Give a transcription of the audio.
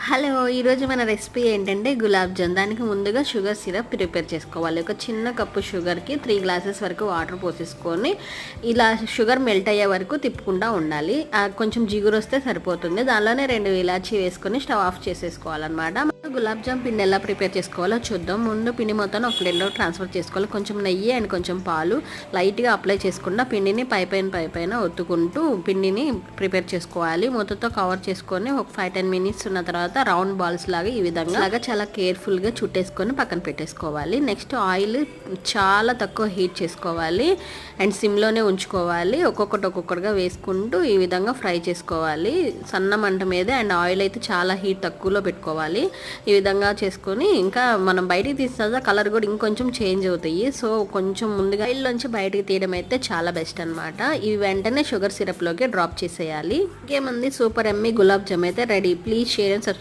Hello, ఈరోజు మన recipe ఏంటంటే గులాబ్ జామ్. దానికి ముందుగా షుగర్ సిరప్ ప్రిపేర్ చేసుకోవాలి. ఒక చిన్న కప్పు షుగర్కి 3 గ్లాసెస్ వరకు వాటర్ పోసేసుకొని ఇలా షుగర్ మెల్ట్ అయ్యే వరకు తిప్పుకుంటూ ఉండాలి. కొంచెం జిగురు వస్తే సరిపోతుంది. దానిలోనే 2 ఇలాచీ వేసుకొని స్టవ్ ఆఫ్ చేసేసుకోవాలన్నమాట. గులాబ్ జామ్ పిండి ఎలా ప్రిపేర్ చేసుకోవాలో చూద్దాం. ముందు పిండి మొత్తం ఒక ప్లేట్లో ట్రాన్స్ఫర్ చేసుకోవాలి. కొంచెం నెయ్యి అండ్ కొంచెం పాలు లైట్గా అప్లై చేసుకున్న పిండిని పైపైన ఒత్తుకుంటూ పిండిని ప్రిపేర్ చేసుకోవాలి. మూతతో కవర్ చేసుకొని ఒక 5-10 మినిట్స్ ఉన్న తర్వాత రౌండ్ బాల్స్ లాగా ఈ విధంగా చాలా కేర్ఫుల్గా చుట్టేసుకొని పక్కన పెట్టేసుకోవాలి. నెక్స్ట్ ఆయిల్ చాలా తక్కువ హీట్ చేసుకోవాలి అండ్ సిమ్లోనే ఉంచుకోవాలి. ఒక్కొక్కటిగా వేసుకుంటూ ఈ విధంగా ఫ్రై చేసుకోవాలి సన్న మంట మీద. అండ్ ఆయిల్ అయితే చాలా హీట్ తక్కువలో పెట్టుకోవాలి. ఈ విధంగా చేసుకొని ఇంకా మనం బయటికి తీసిన కలర్ కూడా ఇంకొంచెం చేంజ్ అవుతాయి. సో కొంచెం ముందుగా ఆయిల్ నుంచి బయటికి తీయడం అయితే చాలా బెస్ట్ అనమాట. ఇవి వెంటనే షుగర్ సిరప్లోకి డ్రాప్ చేసేయాలి. ఇంకేమంది, సూపర్ ఎమ్మీ గులాబ్ జామ్ అయితే ready. Please share and subscribe.